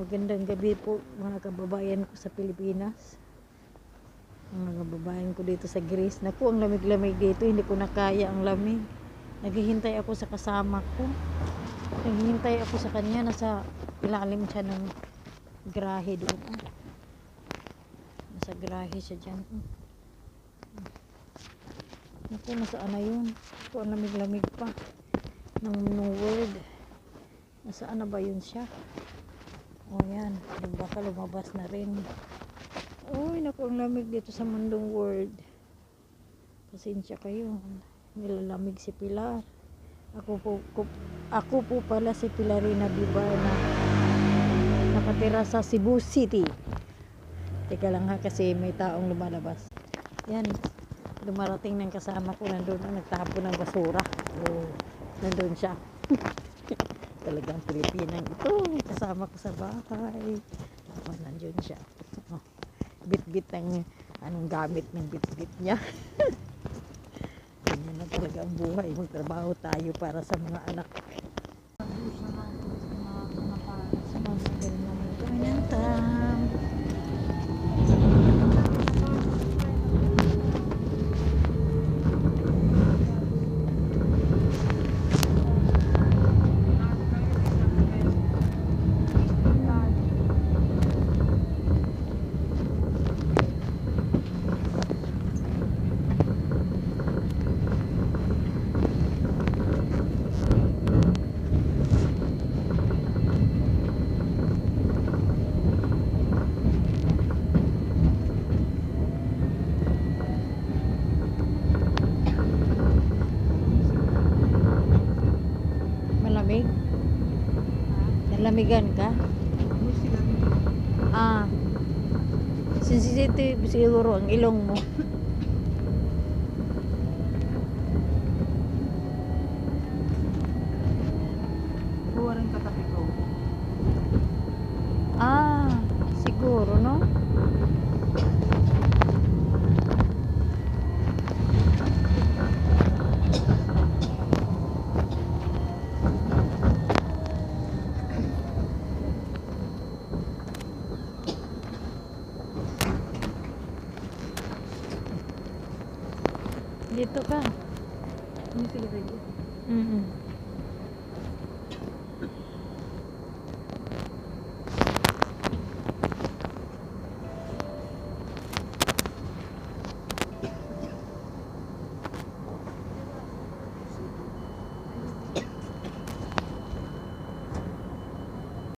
Magandang gabi po mga kababayan ko sa Pilipinas. Mga kababayan ko dito sa Greece. Naku, ang lamig-lamig dito. Hindi ko na kaya ang lamig. Naghihintay ako sa kasama ko. Naghihintay ako sa kanya. Nasa ilalim siya ng grahe doon. Nasa grahe siya dyan. Naku, nasaan na yun? Naku, ang lamig-lamig pa. Ng world. Nasaan na ba yun siya? O yan, baka lumabas na rin. Uy, naku, ang lamig dito sa mundong world. Pasensya kayo. Nilalamig si Pilar. Ako po pala si Pilarina Bibar na nakatira sa Cebu City. Teka lang ha, kasi may taong lumalabas. Yan, dumarating ng kasama ko. Nandun, nagtapo ng basura. O, nandun siya. Talagang Pilipinang ito. Kasama ko sa bahay. Oh, nandiyon siya. Oh, bit-bit ng anong gamit ng bit-bit niya. Ganyan na talaga ang buhay. Magtrabaho tayo para sa mga anak. Sumasagal naman kami ng tam. Malamig? Nalamigan ka? Sensitive siguro ang ilong mo. Buwaran katabi ko. Siguro, no? Dito ka. Hindi sila ready.